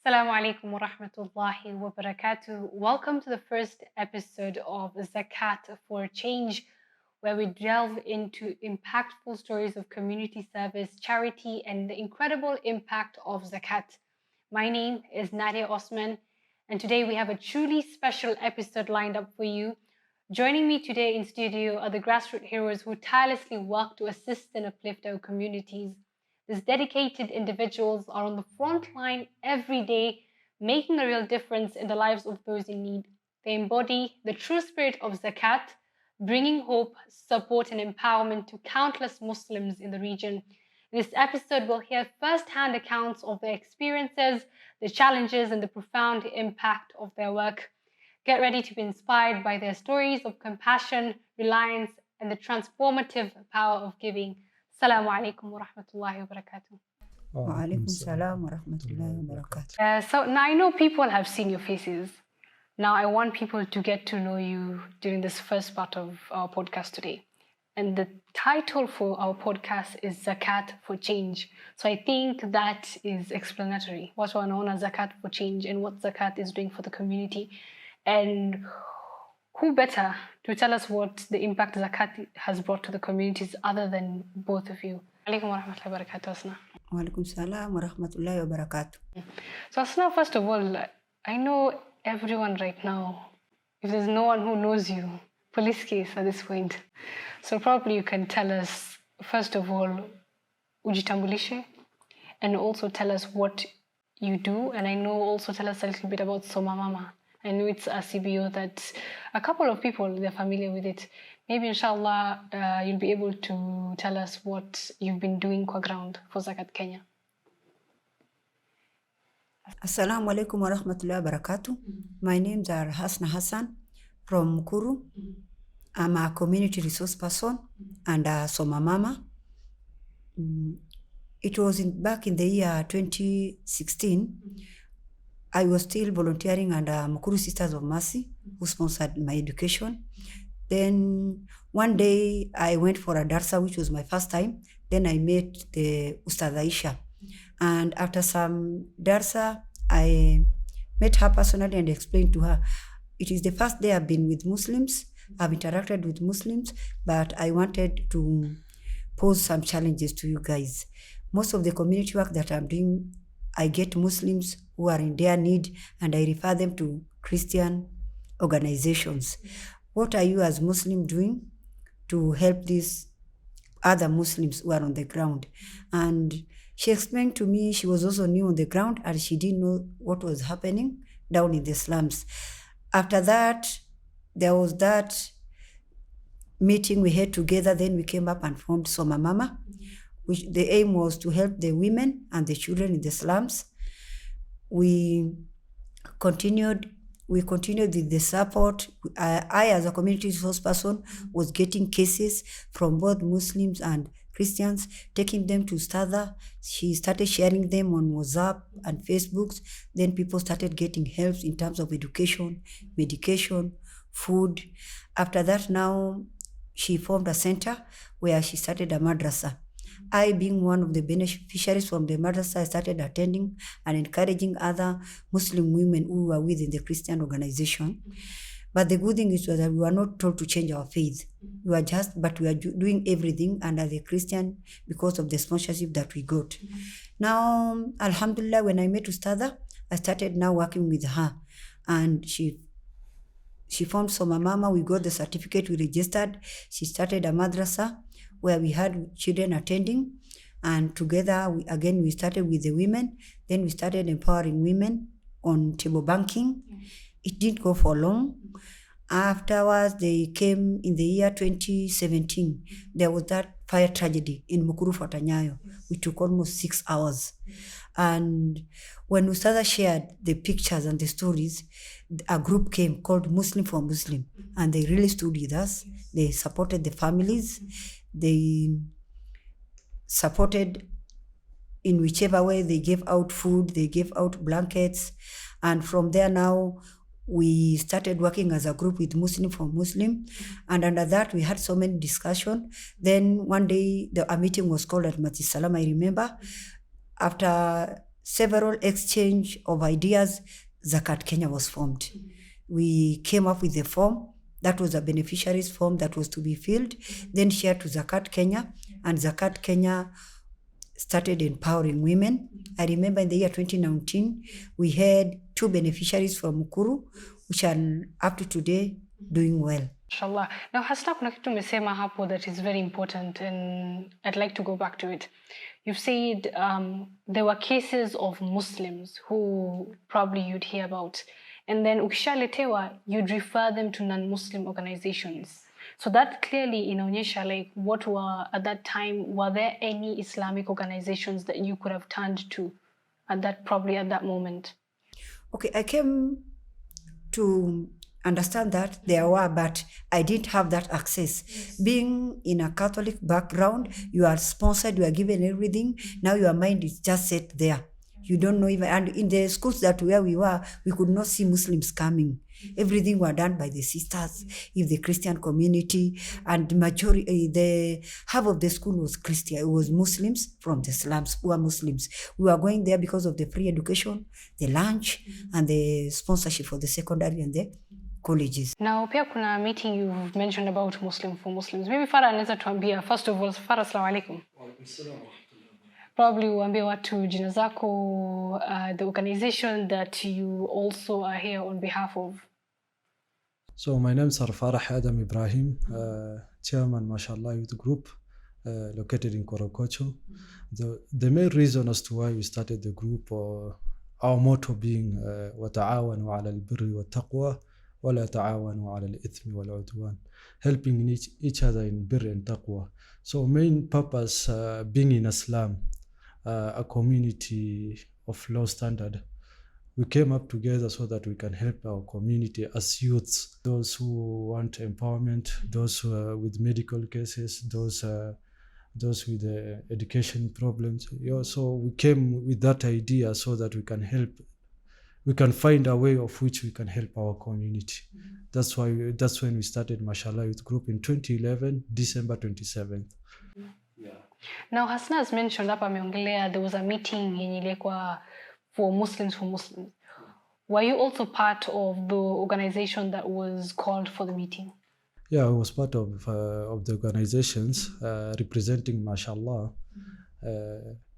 Assalamu alaikum wa rahmatullahi wa barakatuh. Welcome to the first episode of Zakat for Change, where we delve into impactful stories of community service, charity, and the incredible impact of zakat. My name is Nadia Osman, and today we have a truly special episode lined up for you. Joining me today in studio are the grassroots heroes who tirelessly work to assist and uplift our communities. These dedicated individuals are on the front line every day, making a real difference in the lives of those in need. They embody the true spirit of zakat, bringing hope, support, and empowerment to countless Muslims in the region. In this episode, we'll hear first-hand accounts of their experiences, the challenges, and the profound impact of their work. Get ready to be inspired by their stories of compassion, reliance, and the transformative power of giving. Assalamu alaikum wa rahmatullahi wa barakatuh. Wa alaikum salam wa rahmatullahi wa barakatuh. So now I know people have seen your faces. Now I want people to get to know you during this first part of our podcast today. And the title for our podcast is Zakat for Change. So I think that is explanatory. What we know as Zakat for Change and what Zakat is doing for the community. And who better to tell us what the impact Zakat has brought to the communities other than both of you? Alaikum wa rahmatullahi wa barakatuh, Asna. Wa alaikum salam wa rahmatullahi wa barakatuh. So Asna, first of all, I know everyone right now, if there's no one who knows you, police case at this point. So probably you can tell us, first of all, ujitambulishe, and also tell us what you do. And I know also tell us a little bit about Soma Mama. I know it's a CBO that a couple of people, they're familiar with it. Maybe inshallah, you'll be able to tell us what you've been doing kwa ground for Zakat Kenya. Assalamu alaikum wa rahmatullahi wa barakatuh. My name's are Hasna Hassan from Mukuru. I'm a community resource person and a Soma Mama. It was back in the year 2016. I was still volunteering under Mukuru Sisters of Mercy, who sponsored my education. Then one day I went for a darsa, which was my first time. Then I met the Ustad Aisha. And after some darsa, I met her personally and explained to her, it is the first day I've been with Muslims. I've interacted with Muslims, but I wanted to pose some challenges to you guys. Most of the community work that I'm doing, I get Muslims who are in their need and I refer them to Christian organizations. What are you as Muslim doing to help these other Muslims who are on the ground? And she explained to me she was also new on the ground and she didn't know what was happening down in the slums. After that, there was that meeting we had together. Then we came up and formed Soma Mama, which the aim was to help the women and the children in the slums. We continued with the support. I as a community resource person was getting cases from both Muslims and Christians, taking them to Stada. She started sharing them on WhatsApp and Facebook. Then people started getting help in terms of education, medication, food. After that, now she formed a center where she started a madrasa. I, being one of the beneficiaries from the madrasa, I started attending and encouraging other Muslim women who were within the Christian organization. But the good thing is that we were not told to change our faith. We are doing everything under the Christian because of the sponsorship that we got. Now, alhamdulillah, when I met Ustada, I started now working with her. And she formed Soma Mama. We got the certificate, we registered. She started a madrasa where we had children attending, and together we started with the women. Then we started empowering women on table banking. It didn't go for long. Afterwards, they came in the year 2017. There was that fire tragedy in Mukuru Fatanyayo, which took almost 6 hours. And when Ustada shared the pictures and the stories, a group came called Muslim for Muslim, and they really stood with us. They supported the families. They supported in whichever way. They gave out food, they gave out blankets. And from there now, we started working as a group with Muslim for Muslim. And under that, we had so many discussions. Then one day, a meeting was called at Masjid Salam, I remember. After several exchange of ideas, Zakat Kenya was formed. We came up with a form. That was a beneficiaries form that was to be filled, then shared to Zakat Kenya, and Zakat Kenya started empowering women. I remember in the year 2019, we had 2 beneficiaries from Mukuru, which are up to today doing well. Inshallah. Now, Hasna, kuna kitu umesema hapo that is very important, and I'd like to go back to it. You've said there were cases of Muslims who probably you'd hear about, and then ukishaletewa, you'd refer them to non-Muslim organizations. So that clearly inaonyesha like what were at that time, were there any Islamic organizations that you could have turned to at that moment? Okay, I came to understand that there were, but I didn't have that access. Being in a Catholic background, you are sponsored, you are given everything. Now your mind is just set there. You don't know even, and in the schools that where we were, we could not see Muslims coming. Everything were done by the sisters, if the Christian community, and the half of the school was Christian. It was Muslims from the slums, poor Muslims. We were going there because of the free education, the lunch, and the sponsorship for the secondary and the colleges. Now, pia kuna meeting you've mentioned about Muslim for Muslims. Maybe Farah anaweza tuambia, first of all, Farah, assalamu alaikum. Probably uambie watu jina zako, the organization that you also are here on behalf of. So my name is Farah Adam Ibrahim, chairman mashallah youth group located in Korokocho. The main reason as to why we started the group, our motto being وَتَعَاوَنُوا عَلَى الْبِرِّ وَالتَّقْوَى وَلَا تَعَاوَنُوا عَلَى الْإِثْمِ وَالْعُدْوَانِ, helping each other in birr and taqwa. So main purpose being in Islam, a community of low standard, we came up together so that we can help our community as youths, those who want empowerment, those with medical cases, those with education problems. So we came with that idea so that we can find a way of which we can help our community. That's when we started Mashallah Youth Group in 2011, December 27th. Now, Hasna has mentioned hapa ameongelea there was a meeting yenye ilikuwa for Muslims. Were you also part of the organization that was called for the meeting? Yeah, I was part of the organizations representing Mashallah,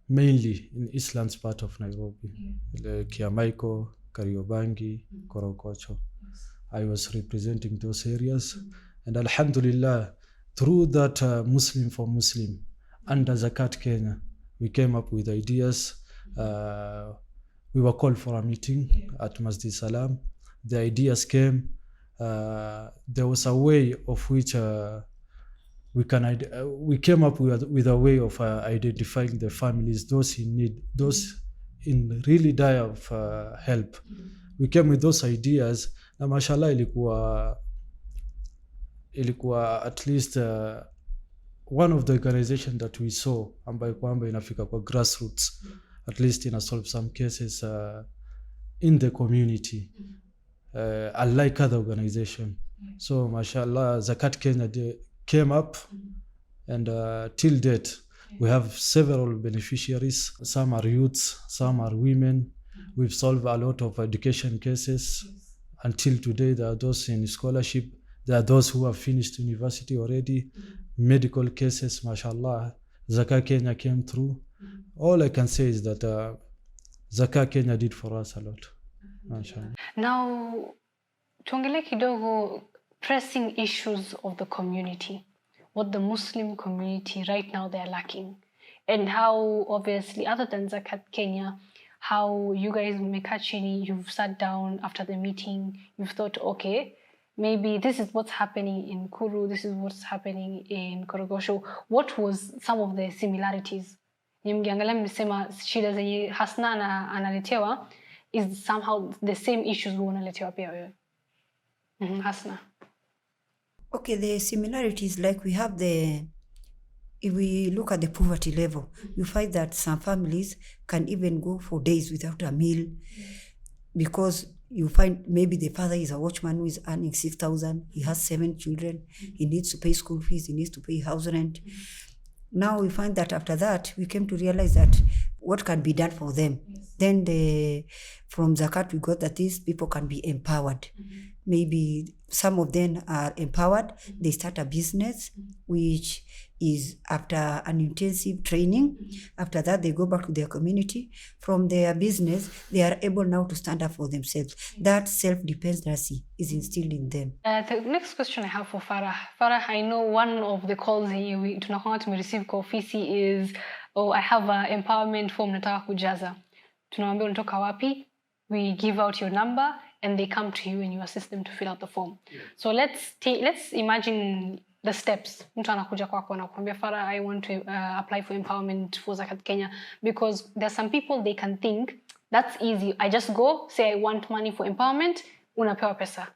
mainly in Eastlands part of Nairobi, Kiamaiko, Kariobangi, Korokocho. I was representing those areas, and Alhamdulillah, through that Muslim for Muslim, under Zakat Kenya, we came up with ideas. We were called for a meeting at Masjid Salam. The ideas came. There was a way of which we came up with a way of identifying the families, those in need, those in really dire of help. We came with those ideas, na mashallah ilikuwa at least one of the organizations that we saw ambayo kwamba inafika kwa grassroots, at least ina solve some cases in the community, unlike other organization. So mashallah, Zakat Kenya came up, and till date we have several beneficiaries. Some are youths, some are women. We've solved a lot of education cases. Until today, there are those in scholarship. There are those who have finished university already. Medical cases, mashallah, Zakat Kenya came through. All I can say is that Zakat Kenya did for us a lot. Mashallah. Now, tuongelee kidogo pressing issues of the community, what the Muslim community right now they're lacking, and how obviously other than Zakat Kenya, how you guys Mekachini, you've sat down after the meeting, you've thought, okay, maybe this is what's happening in Kuru, this is what's happening in Korogosho. What was some of the similarities? Mkiangalia mmesema shida zenye Hasna analetewa is somehow the same issues we unaletewa pia wewe. Hasna. Okay, the similarities, like we have if we look at the poverty level, you find that some families can even go for days without a meal, because you find maybe the father is a watchman who is earning 6,000, he has 7 children, he needs to pay school fees, he needs to pay house rent. Now we find that after that, we came to realize that what can be done for them. Then from Zakat, we got that these people can be empowered. Maybe some of them are empowered. They start a business, which is after an intensive training. After that, they go back to their community. From their business, they are able now to stand up for themselves. That self-dependency is instilled in them. The next question I have for Farah. Farah, I know one of the calls here we receive kwa ofisi is, I have an empowerment form nataka kujaza. Tunawaambia unatoka wapi? We give out your number and they come to you and you assist them to fill out the form. Yeah. So let's imagine the steps. Mtu anakuja kwako na kuambia Farah, I want to apply for empowerment for Zakat Kenya, because there's some people they can think that's easy. I just go say I want money for empowerment, unapewa pesa.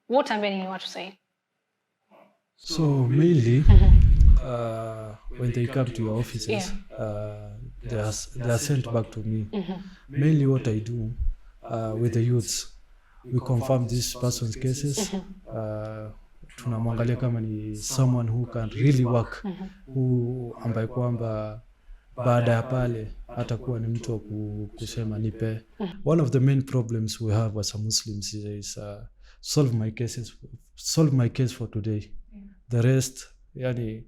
What am I want to say? So mainly, when they come to your offices, they are sent back to me. Mainly what I do with the youths, we confirm this person's cases. Tunamwangalia kama ni someone who can really work, who ambaye kwamba baada ya pale atakuwa ni mtu wa kusema nipe. One of the main problems we have as a Muslims is solve my case for today. The rest, yani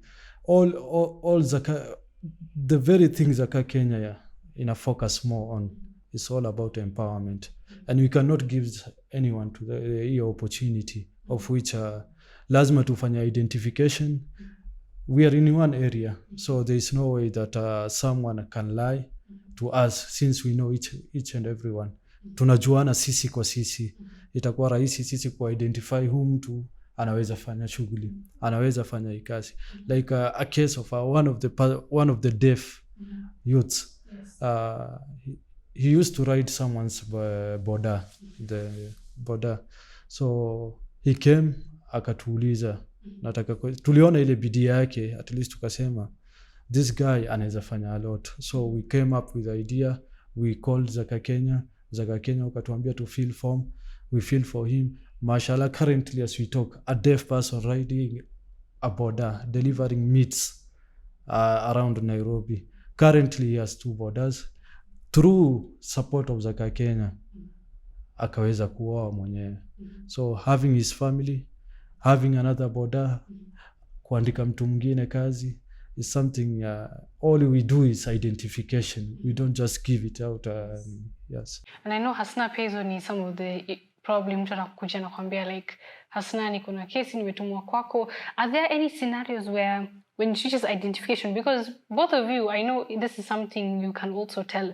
all Zakat, the very things Zakat Kenya in a focus more on is all about empowerment, and we cannot give anyone to the opportunity of which lazima tufanya identification. We are in one area, so there is no way that someone can lie to us, since we know each and everyone. Tunajuana sisi kwa sisi, itakuwa rahisi sisi ku identify who mtu anaweza fanya shughuli, anaweza fanya ikazi. Like a case of one of the deaf youths. He used to ride someone's boda. So he came akatuuliza, tuliona ile bidii yake, at least tukasema this guy anaweza fanya a lot. So we came up with the idea, we called Zakat Kenya wakatuambia to fill form, we fill for him. Mashallah, currently as we talk, a deaf person riding a boda, delivering meats around Nairobi. Currently he has 2 borders. Through support of Zakat Kenya, akaweza kuoa mwenyewe. So having his family, having another border, kuandika mtu mwingine kazi is something, all we do is identification. We don't just give it out. Yes. And I know Hasna Pezo ni some of the problem mtu anakuja na kuambia like, Hasna niko na kesi nimetumwa kwako. Are there any scenarios where when she just identification, because both of you, I know this is something you can also tell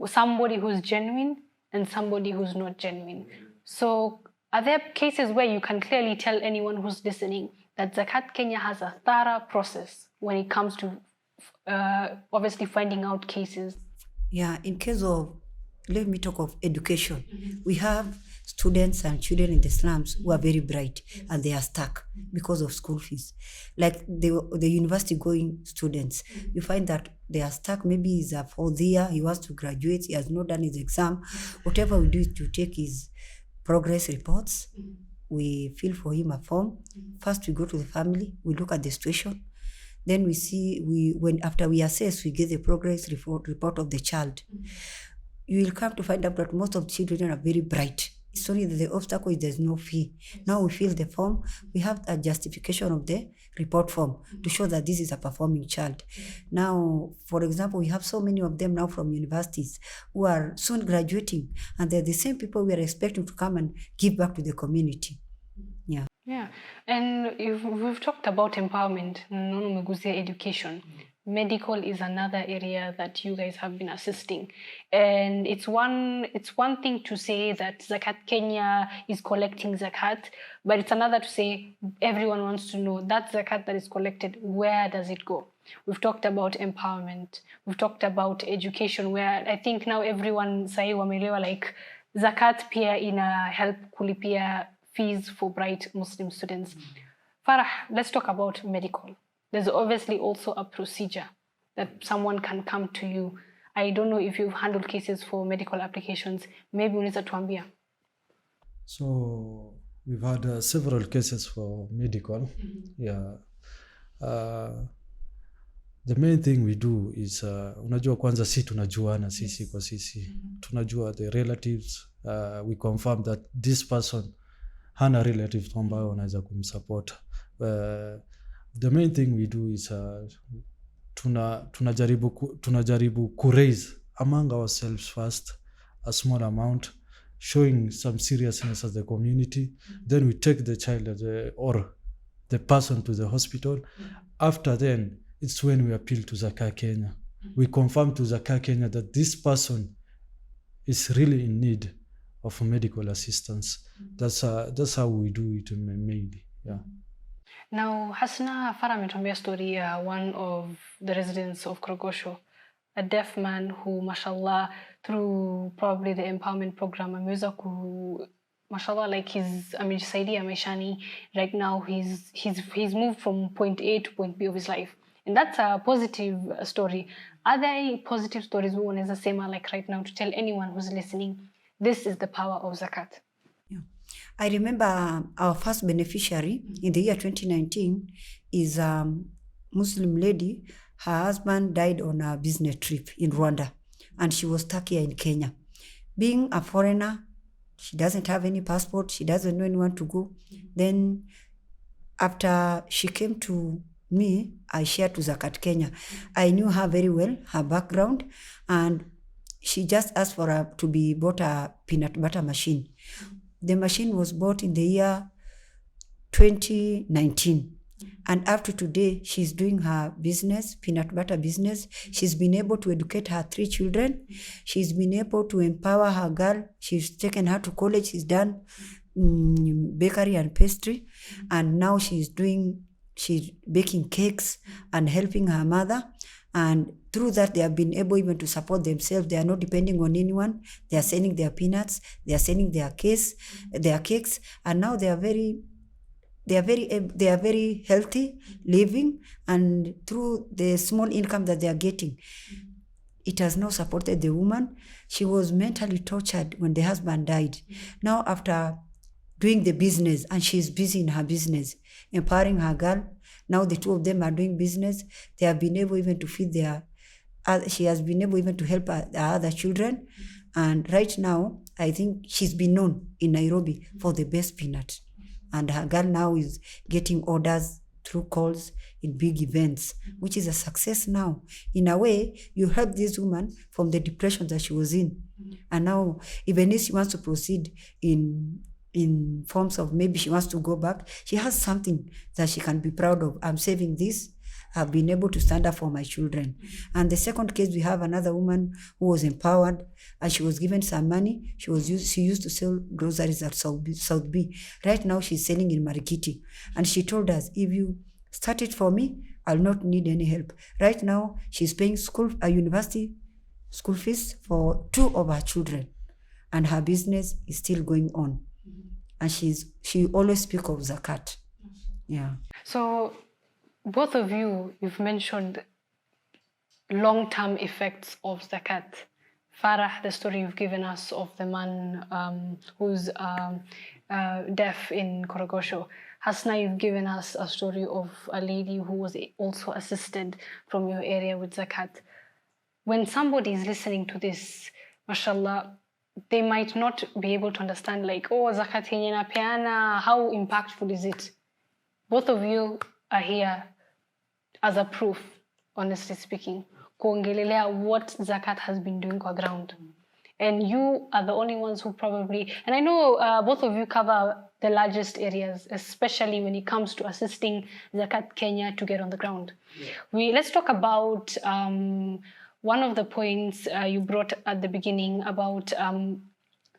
somebody who's genuine and somebody who's not genuine. So are there cases where you can clearly tell anyone who's listening that Zakat Kenya has a thorough process when it comes to obviously finding out cases? Yeah, in case of, let me talk of education. We have students and children in the slums who are very bright and they are stuck because of school fees. Like the university going students, you find that they are stuck. Maybe he's a 4th year, he wants to graduate, he has not done his exam. Whatever we do is to take his progress reports. We fill for him a form. First we go to the family, we look at the situation. Then we see, after we assess, we get the progress report of the child. You will come to find out that most of the children are very bright. It's only that the obstacle is there's no fee. Now we fill the form. We have a justification of the report form to show that this is a performing child. Now, for example, we have so many of them now from universities who are soon graduating, and they're the same people we are expecting to come and give back to the community. Yeah. Yeah. And we've talked about empowerment, education. Medical is another area that you guys have been assisting. And it's one thing to say that Zakat Kenya is collecting zakat, but it's another to say everyone wants to know that zakat that is collected, where does it go? We've talked about empowerment. We've talked about education, where I think now everyone sahi wamelewa like zakat pia ina help kulipia fees for bright Muslim students. Farah, let's talk about medical. There's obviously also a procedure that someone can come to you. I don't know if you've handled cases for medical applications. Maybe unaweza tuambia. So we've had several cases for medical. Yeah. the main thing we do is unajua kwanza si tunajuana sisi kwa sisi. Tunajua the relatives, we confirm that this person hana relatives ambao wanaweza kumsupport. The main thing we do is tunajaribu raise among ourselves first a small amount, showing some seriousness as the community. Then we take the child or the person to the hospital. After then, it's when we appeal to Zakat Kenya. We confirm to Zakat Kenya that this person is really in need of medical assistance. That's how we do it mainly. Yeah. Now, Hasna Farah ametuambia story ya one of the residents of Korogosho, a deaf man who, mashallah, through probably the empowerment program, ameweza mashallah, like amejisaidia maishani. Right now, he's moved from point A to point B of his life. And that's a positive story. Are there any positive stories we want to say, like right now, to tell anyone who's listening, this is the power of Zakat? Yeah. I remember our first beneficiary in the year 2019 is a Muslim lady. Her husband died on a business trip in Rwanda, and she was stuck here in Kenya. Being a foreigner, she doesn't have any passport. She doesn't know anyone to go. Then after she came to me, I shared to Zakat Kenya. I knew her very well, her background, and she just asked for to be bought a peanut butter machine. The machine was bought in the year 2019. And up to today, she's doing her business, peanut butter business. She's been able to educate her 3 children. She's been able to empower her girl. She's taken her to college. She's done bakery and pastry. And now she's baking cakes and helping her mother. And through that, they have been able even to support themselves. They are not depending on anyone. They are selling their peanuts. They are selling their cakes. And now they are very healthy living, and through the small income that they are getting, it has now supported the woman. She was mentally tortured when the husband died. Now after doing the business, and she's busy in her business, empowering her girl, now the 2 of them are doing business. They have been able even to feed she has been able even to help her other children. And right now, I think she's been known in Nairobi for the best peanut. And her girl now is getting orders through calls in big events, which is a success now. In a way, you help this woman from the depression that she was in. And now, even if she wants to proceed in forms of maybe she wants to go back, she has something that she can be proud of. I'm saving this. I've been able to stand up for my children. And the second case, we have another woman who was empowered, and she was given some money. She used to sell groceries at South B. Right now, she's selling in Marikiti. And she told us, if you start it for me, I'll not need any help. Right now, she's paying university school fees for 2 of her children. And her business is still going on. And she always speaks of Zakat. Yeah. So both of you've mentioned long-term effects of Zakat. Farah, the story you've given us of the man who's deaf in Korogosho. Hasna, you've given us a story of a lady who was also assisted from your area with Zakat. When somebody is listening to this, mashallah, they might not be able to understand, like, oh, Zakat Kenya piana, how impactful is it? Both of you are here as a proof, honestly speaking, kuongelelea what Zakat has been doing on ground. And you are the only ones who probably, and I know both of you cover the largest areas, especially when it comes to assisting Zakat Kenya to get on the ground. Yeah. Let's talk about one of the points you brought at the beginning about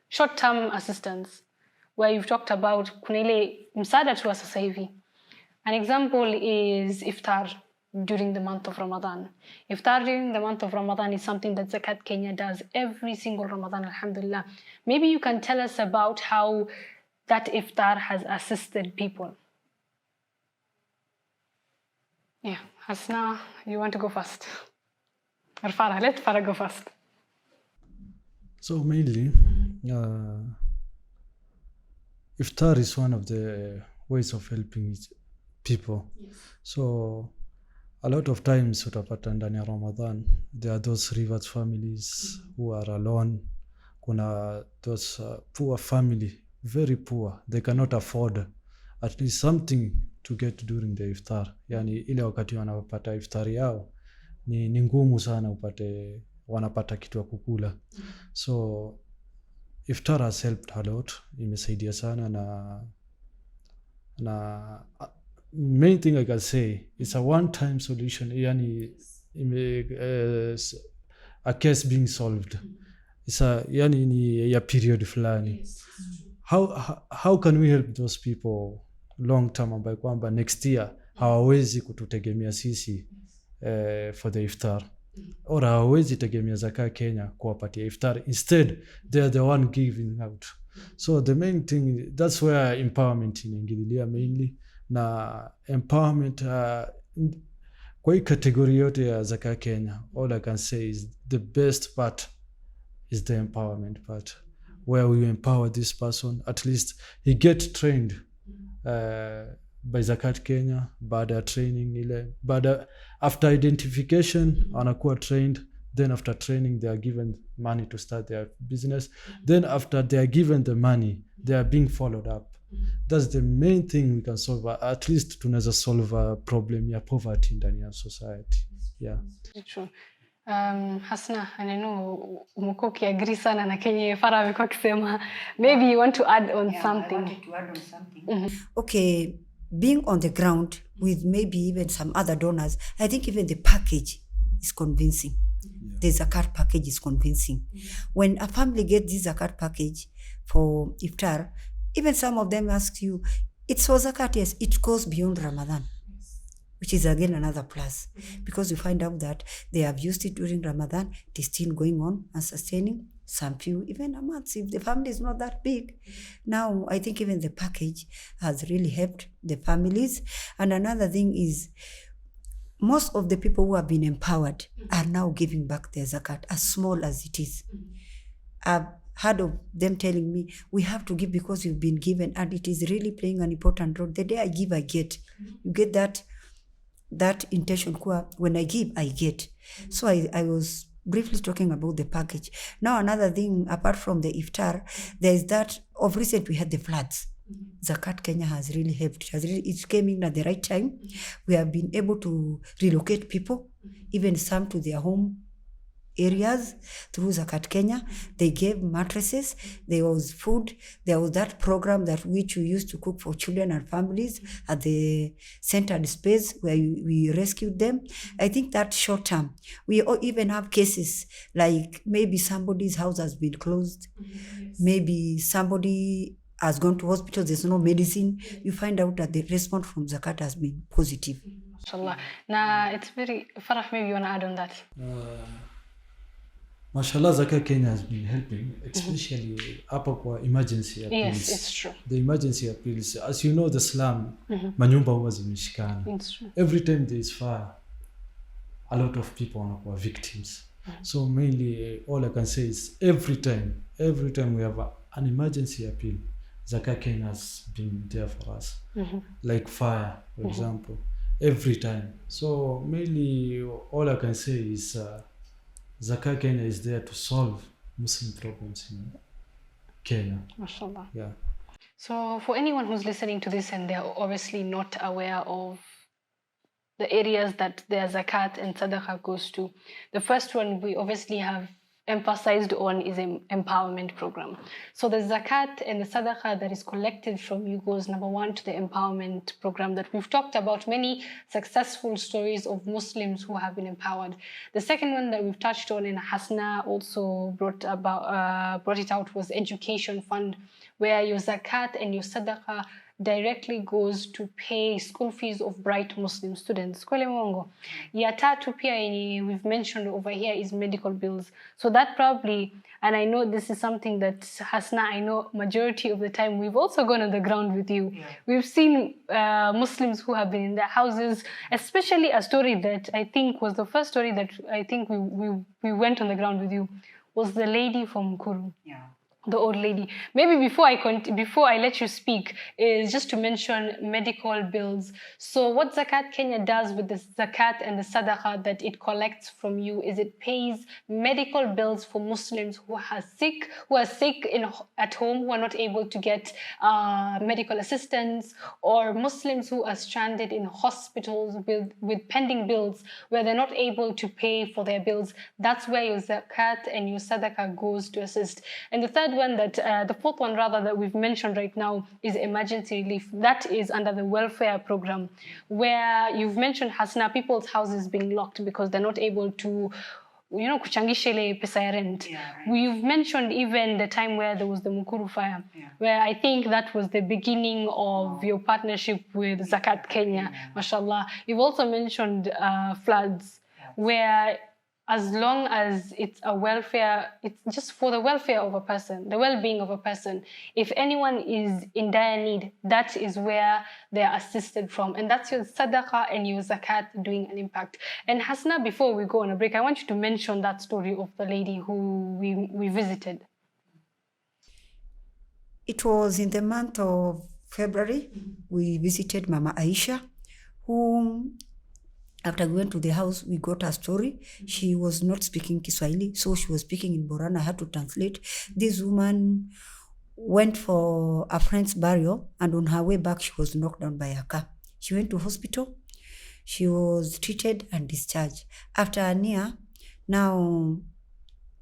short-term assistance, where you've talked about kunile msaada tu wa sasa hivi. An example is iftar during the month of Ramadan. Iftar during the month of Ramadan is something that Zakat Kenya does every single Ramadan, alhamdulillah. Maybe you can tell us about how that iftar has assisted people. Yeah, Hasna, you want to go first? Or Farah, let Farah go first. So mainly, iftar is one of the ways of helping people. Yes. So a lot of times utapata ndani ya Ramadan there are those rivers families who are alone. Kuna those poor family, very poor, they cannot afford at least something to get during the iftar. Yani ile wakati wanapata iftari yao ni ngumu sana upate wanapata kitu ya kukula. So iftar has helped a lot, imesaidia sana na main thing I can say it's a one time solution, yani a case being solved. It's a yani ni ya period fulani. How can we help those people long term, ambayo kwamba next year hawawezi kututegemea sisi for the iftar, or hawawezi tegemea Zakat Kenya kuwapatia iftar, instead they are the one giving out. So the main thing, that's where empowerment inaingililia mainly, na empowerment kwa hii kategori yote ya Zakat Kenya, all I can say is the best part is the empowerment part, where we empower this person, at least he get trained by Zakat Kenya. Baada ya training ile, after identification anakuwa trained, then after training they are given money to start their business, then after they are given the money they are being followed up. That's the main thing we can solve, at least tunaweza solve a problem ya poverty ndani ya society. Yeah, true. Hasna, and I know umekuwa ukiagree sana na Kenya Farah amekuwa akisema, maybe you want to add on something. I wanted to add on something. Okay, being on the ground with maybe even some other donors, I think even the package is convincing. The Zakat package is convincing. When a family gets this Zakat package for iftar, even some of them ask you, it's for Zakat, yes, it goes beyond Ramadan, which is again another plus, because you find out that they have used it during Ramadan, it is still going on and sustaining some few, even a month, if the family is not that big. Now, I think even the package has really helped the families. And another thing is, most of the people who have been empowered are now giving back their Zakat, as small as it is. I've heard of them telling me, we have to give because you've been given, and it is really playing an important role. The day I give, I get. You get that intention, when I give, I get. So I was briefly talking about the package. Now another thing, apart from the iftar, there is that of recent we had the floods. Zakat Kenya has really helped. It came in at the right time. We have been able to relocate people, even some to their home areas through Zakat Kenya. They gave mattresses, there was food, there was that program that which we used to cook for children and families at the centered space where we rescued them. I think that short term, we even have cases like maybe somebody's house has been closed, maybe somebody has gone to hospital, there's no medicine. You find out that the response from Zakat has been positive. Mashallah. Now it's very, Farah, maybe you want to add on that? Mashallah, Zakat Kenya has been helping, especially hapa kwa emergency appeals. Yes, it's true. The emergency appeals, as you know, the slum, manyumba huwa zimeshikana. It's true. Every time there is fire, a lot of people wanakuwa victims. So mainly, all I can say is every time we have an emergency appeal, Zakat Kenya has been there for us. Like fire, for example, every time. So mainly, all I can say is Zakat Kenya is there to solve Muslim problems in Kenya. MashaAllah. Yeah. So for anyone who's listening to this and they're obviously not aware of the areas that their zakat and sadaqah goes to, the first one we obviously have emphasized on is an empowerment program. So the zakat and the sadaqah that is collected from you goes, number one, to the empowerment program that we've talked about, many successful stories of Muslims who have been empowered. The second one that we've touched on, and Hasna also brought it out, was education fund, where your zakat and your sadaqah directly goes to pay school fees of bright Muslim students. Kwele mongo. Ya tatu pia yenye we've mentioned over here is medical bills. So that probably, and I know this is something that Hasna, I know majority of the time we've also gone on the ground with you. Yeah. We've seen Muslims who have been in their houses, especially a story that I think was the first story that I think we went on the ground with you, was the lady from Kuru. Yeah. the old lady. Maybe before I let you speak, is just to mention medical bills. So what Zakat Kenya does with the zakat and the sadaqah that it collects from you is it pays medical bills for Muslims who are sick at home, who are not able to get medical assistance, or Muslims who are stranded in hospitals with pending bills where they're not able to pay for their bills. That's where your zakat and your sadaqah goes to assist. And the fourth one that we've mentioned right now is emergency relief. That is under the welfare program, where you've mentioned, Hasna, people's houses being locked because they're not able to kuchangisha ile pesa ya rent. We've mentioned even the time where there was the Mukuru fire, where I think that was the beginning of your partnership with Zakat Kenya, mashallah. You've also mentioned floods, where as long as it's just for the welfare of a person, the well-being of a person. If anyone is in dire need, that is where they're assisted from. And that's your sadaqah and your zakat doing an impact. And Hasna, before we go on a break, I want you to mention that story of the lady who we visited. It was in the month of February. We visited Mama Aisha, whom after we went to the house, we got her story. She was not speaking Kiswahili, so she was speaking in Borana. I had to translate. This woman went for a friend's burial, and on her way back, she was knocked down by a car. She went to hospital. She was treated and discharged. After a year, now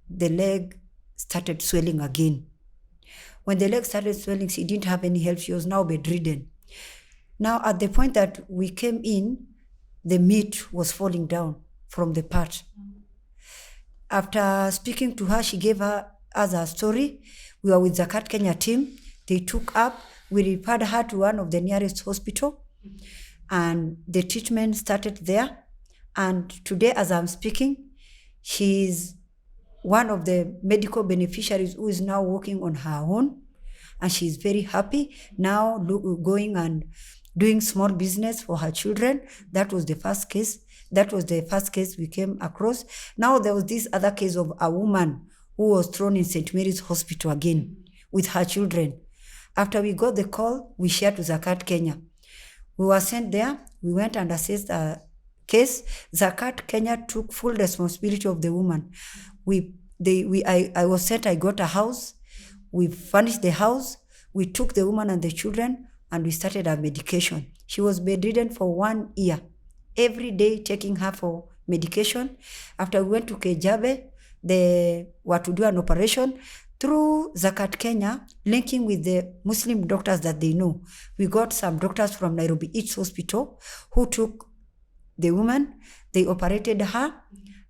the leg started swelling again. When the leg started swelling, she didn't have any help. She was now bedridden. Now, at the point that we came in, the meat was falling down from the part. After speaking to her, she gave us her story. We were with Zakat Kenya team. They took up, we referred her to one of the nearest hospital, and the treatment started there. And today, as I'm speaking, she's one of the medical beneficiaries who is now working on her own, and she's very happy now going and doing small business for her children. That was the first case. That was the first case we came across. Now there was this other case of a woman who was thrown in St. Mary's Hospital again with her children. After we got the call, we shared to Zakat Kenya. We were sent there. We went and assessed a case. Zakat Kenya took full responsibility of the woman. I was sent, I got a house. We furnished the house. We took the woman and the children, and we started her medication. She was bedridden for 1 year, every day taking her for medication. After we went to Kejabe, they were to do an operation. Through Zakat Kenya, linking with the Muslim doctors that they know, we got some doctors from Nairobi East Hospital who took the woman, they operated her,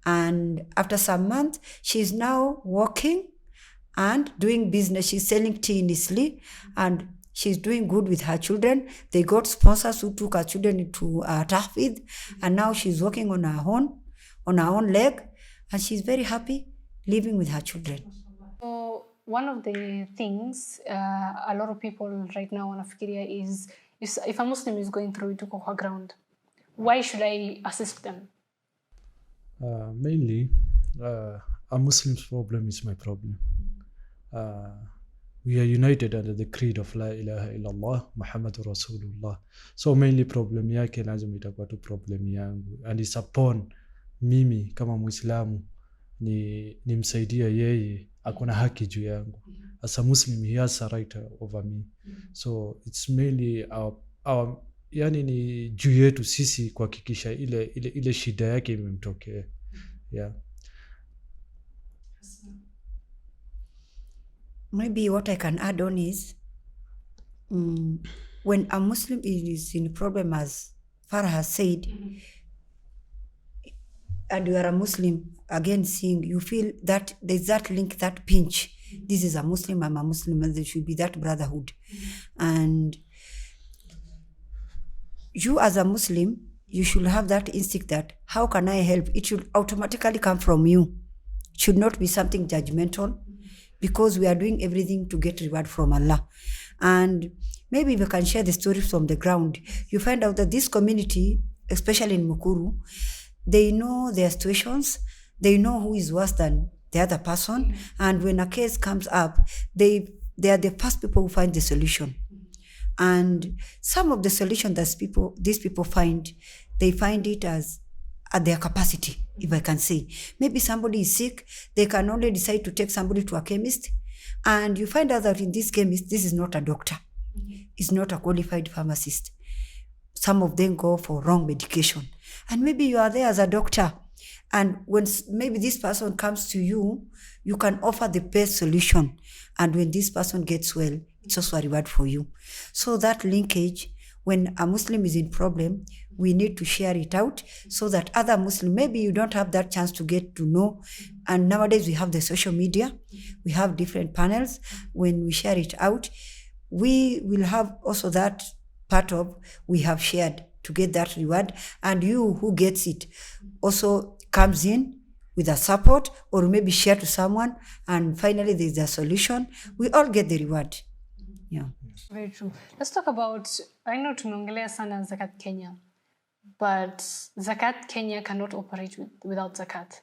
and after some months, she's now walking and doing business. She's selling tea in Isli, and she's doing good with her children. They got sponsors who took her children to Tahfidh, and now she's working on her own leg, and she's very happy living with her children. So one of the things a lot of people right now on Afikiria is if a Muslim is going through Ituko ground, why should I assist them? Mainly, a Muslim's problem is my problem. We are united under the creed of La ilaha illallah Muhammadur Rasulullah. So mainly problem yake lazima itakuwa tu problem yangu, and it's upon mimi kama Muislamu nimsaidia yeye, akona haki juu yangu. As a Muslim, he has a right over me. So it's mainly our yani ni juu yetu sisi kuhakikisha ile shida yake imemtokea. Yeah. Maybe what I can add on is, when a Muslim is in a problem, as Farah has said, and you are a Muslim, again seeing, you feel that there's that link, that pinch. This is a Muslim, I'm a Muslim, and there should be that brotherhood. And you as a Muslim, you should have that instinct that, how can I help? It should automatically come from you. It should not be something judgmental, because we are doing everything to get reward from Allah. And maybe we can share the stories from the ground. You find out that this community, especially in Mukuru, they know their situations, they know who is worse than the other person. And when a case comes up, they are the first people who find the solution. And some of the solution that these people find, they find it as at their capacity, if I can say. Maybe somebody is sick, they can only decide to take somebody to a chemist, and you find out that in this chemist, this is not a doctor, is not a qualified pharmacist. Some of them go for wrong medication. And maybe you are there as a doctor, and when maybe this person comes to you, you can offer the best solution. And when this person gets well, it's also a reward for you. So that linkage, when a Muslim is in problem, we need to share it out so that other Muslims, maybe you don't have that chance to get to know. And nowadays we have the social media, we have different panels. When we share it out, we will have also that part of we have shared to get that reward. And you who gets it also comes in with a support, or maybe share to someone, and finally there's a solution. We all get the reward. Yeah. Very true. Let's talk about, I know tunaongelea sana Zakat Kenya, but Zakat Kenya cannot operate without Zakat.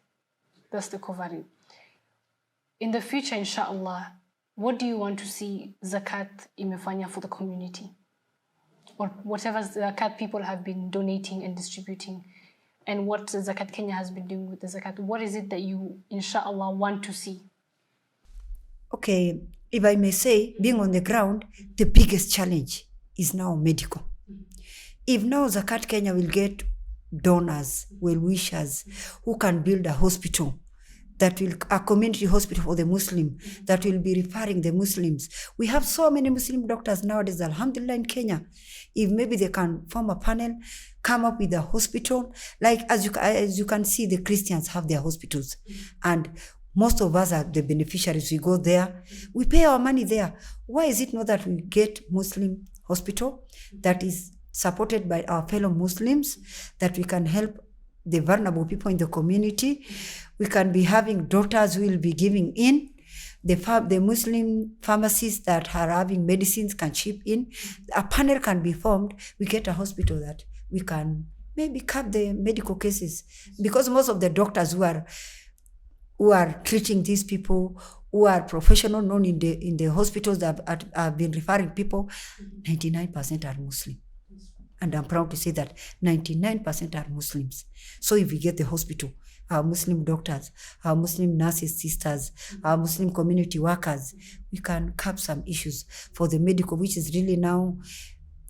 That's the covering. In the future, inshallah, what do you want to see Zakat imefanya for the community? Or whatever Zakat people have been donating and distributing, and what Zakat Kenya has been doing with the Zakat. What is it that you, inshallah, want to see? Okay, if I may say, being on the ground, the biggest challenge is now medical. If now Zakat Kenya will get donors, well-wishers, who can build a hospital, that will, a community hospital for the Muslim, that will be referring the Muslims. We have so many Muslim doctors nowadays, alhamdulillah, in Kenya. If maybe they can form a panel, come up with a hospital, like as you can see, the Christians have their hospitals, and most of us are the beneficiaries. We go there, we pay our money there. Why is it not that we get Muslim hospital that is supported by our fellow Muslims, that we can help the vulnerable people in the community? We can be having doctors who will be giving in. The Muslim pharmacists that are having medicines can chip in. A panel can be formed. We get a hospital that we can maybe cap the medical cases, because most of the doctors who are treating these people, who are professional, known in the hospitals that have been referring people, 99% are Muslim. And I'm proud to say that 99% are Muslims. So if we get the hospital, our Muslim doctors, our Muslim nurses, sisters, our Muslim community workers, we can cap some issues for the medical, which is really now,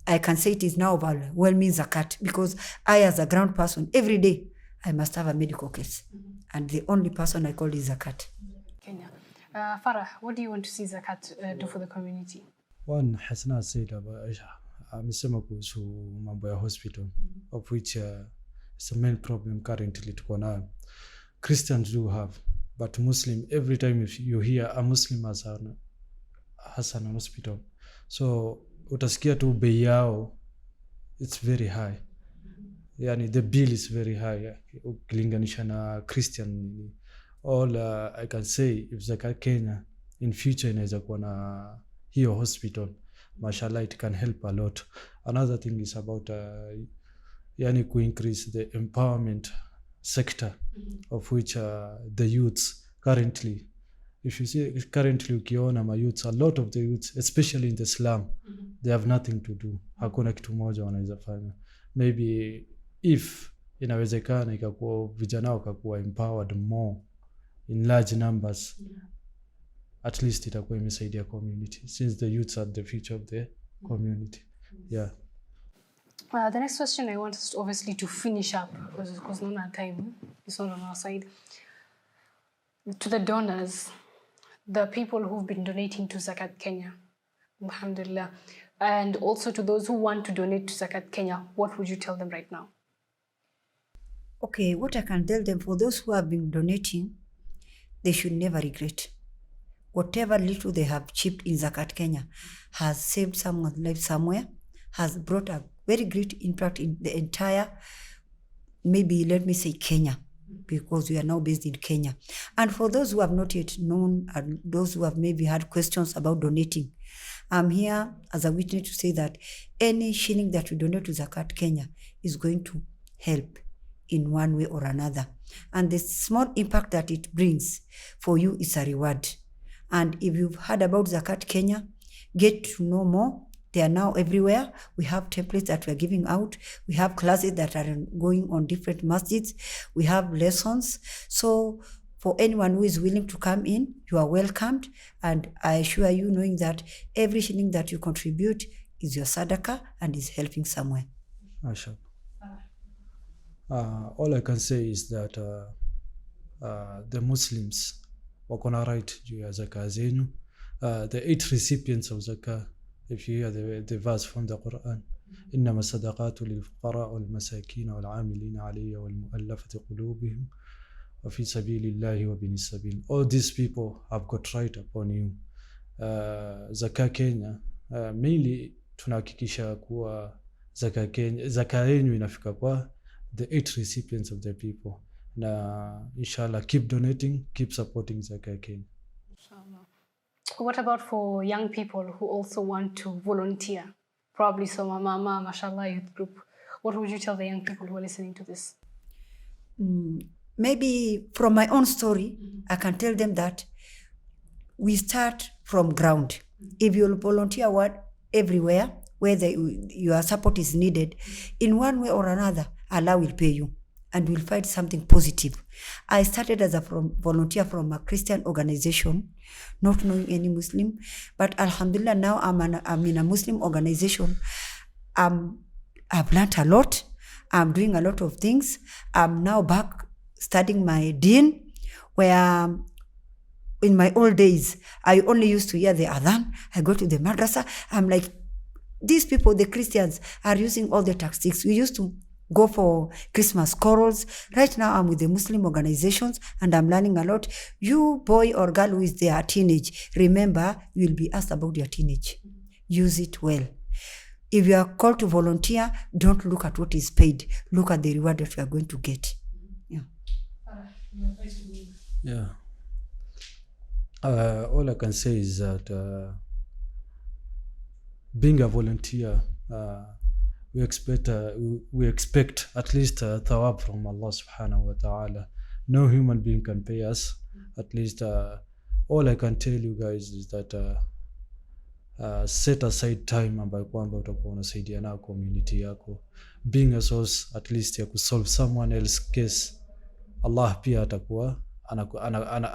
I can say it is now overwhelming Zakat, because I, as a ground person, every day, I must have a medical case. And the only person I call is Zakat. Kenya. Farah, what do you want to see Zakat do for the community? One, Hasna said about amesema kuhusu mambo ya hospital, of which is the main problem currently tuko nayo. Christians do have, but Muslim, every time if you hear a Muslim has an hospital, so utasikia tu bei yao, it's very high. Yani the bill is very high ukilinganisha na Christian. All I can say, if Zakat Kenya in future inaweza kuwa na hiyo hospital, mashallah, it can help a lot. Another thing is about yani to increase the empowerment sector, of which the youths currently, if you see currently ukiona ma youths, a lot of the youths, especially in the slum, they have nothing to do. Hakuna kitu moja wanaweza fanya. Maybe if inawezekana ikakuwa vijana wakakuwa empowered more in large numbers, at least itakuwa imesaidia community, since the youths are the future of the community. Yeah. The next question I want us obviously to finish up, because no time, it's not on our side. To the donors, the people who've been donating to Zakat Kenya, alhamdulillah, and also to those who want to donate to Zakat Kenya, what would you tell them right now? Okay, what I can tell them, for those who have been donating, they should never regret. Whatever little they have chipped in Zakat Kenya has saved someone's life somewhere, has brought a very great impact in the entire, maybe let me say Kenya, because we are now based in Kenya. And for those who have not yet known, and those who have maybe had questions about donating, I'm here as a witness to say that any shilling that we donate to Zakat Kenya is going to help in one way or another. And the small impact that it brings for you is a reward. And if you've heard about Zakat Kenya, get to know more. They are now everywhere. We have templates that we're giving out. We have classes that are going on different masjids. We have lessons. So for anyone who is willing to come in, you are welcomed. And I assure you, knowing that every shilling that you contribute is your sadaqah and is helping somewhere. Mashallah. All I can say is that the Muslims wako na right juu ya zaka zenu. The 8 recipients of zakah, if you hear the verse from the Quran, إنما الصدقات للفقراء والمساكين والعاملين عليها والمؤلفة قلوبهم وفي سبيل الله وابن السبيل. All these people have got right upon you. Zakat Kenya, mainly tunahakikisha kuwa zaka yenu inafika kwa the 8 recipients of the people. Na inshallah, keep donating, keep supporting Zakat Kenya. Inshallah. What about for young people who also want to volunteer? Probably some Mama, mashallah, youth group. What would you tell the young people who are listening to this? Maybe from my own story, I can tell them that we start from ground. If you'll volunteer everywhere where your support is needed, in one way or another, Allah will pay you and will find something positive. I started as a volunteer from a Christian organization, not knowing any Muslim, but alhamdulillah, now I'm in a Muslim organization. I've learned a lot. I'm doing a lot of things. I'm now back studying my deen, where in my old days, I only used to hear the adhan. I go to the madrasa. I'm like, these people, the Christians, are using all the tactics. We used to go for Christmas carols. Right now, I'm with the Muslim organizations and I'm learning a lot. You boy or girl who is there at teenage, remember, you will be asked about your teenage. Use it well. If you are called to volunteer, don't look at what is paid. Look at the reward that you are going to get. Yeah. All I can say is that being a volunteer, we expect at least thawab from Allah subhanahu wa ta'ala. No human being can pay us. At least all I can tell you guys is that set aside time ambayo kwamba utakuwa unasaidia na community yako, being a source at least ya kusolve someone else case. Allah pia atakuwa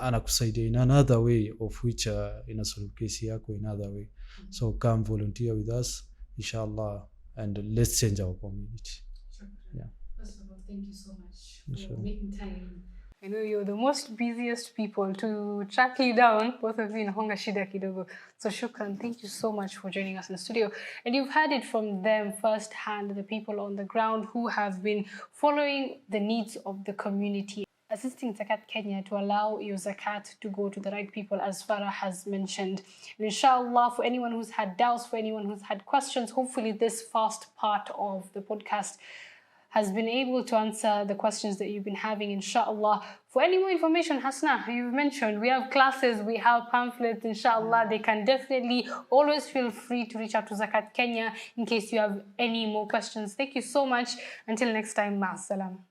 anakusaidia in another way of which ina solve case yako in another way. So come volunteer with us, inshallah, and let's change our community. Yeah. First of all, thank you so much for making time. I know you're the most busiest people to track you down, both of you in Honga Shida Kidogo. So shukran, thank you so much for joining us in the studio. And you've heard it from them firsthand, the people on the ground who have been following the needs of the community, assisting Zakat Kenya to allow your zakat to go to the right people, as Farah has mentioned. And inshallah, for anyone who's had doubts, for anyone who's had questions, hopefully this first part of the podcast has been able to answer the questions that you've been having, inshallah. For any more information, Hasna, you've mentioned we have classes, we have pamphlets, inshallah. They can definitely always feel free to reach out to Zakat Kenya in case you have any more questions. Thank you so much. Until next time, ma'as salam.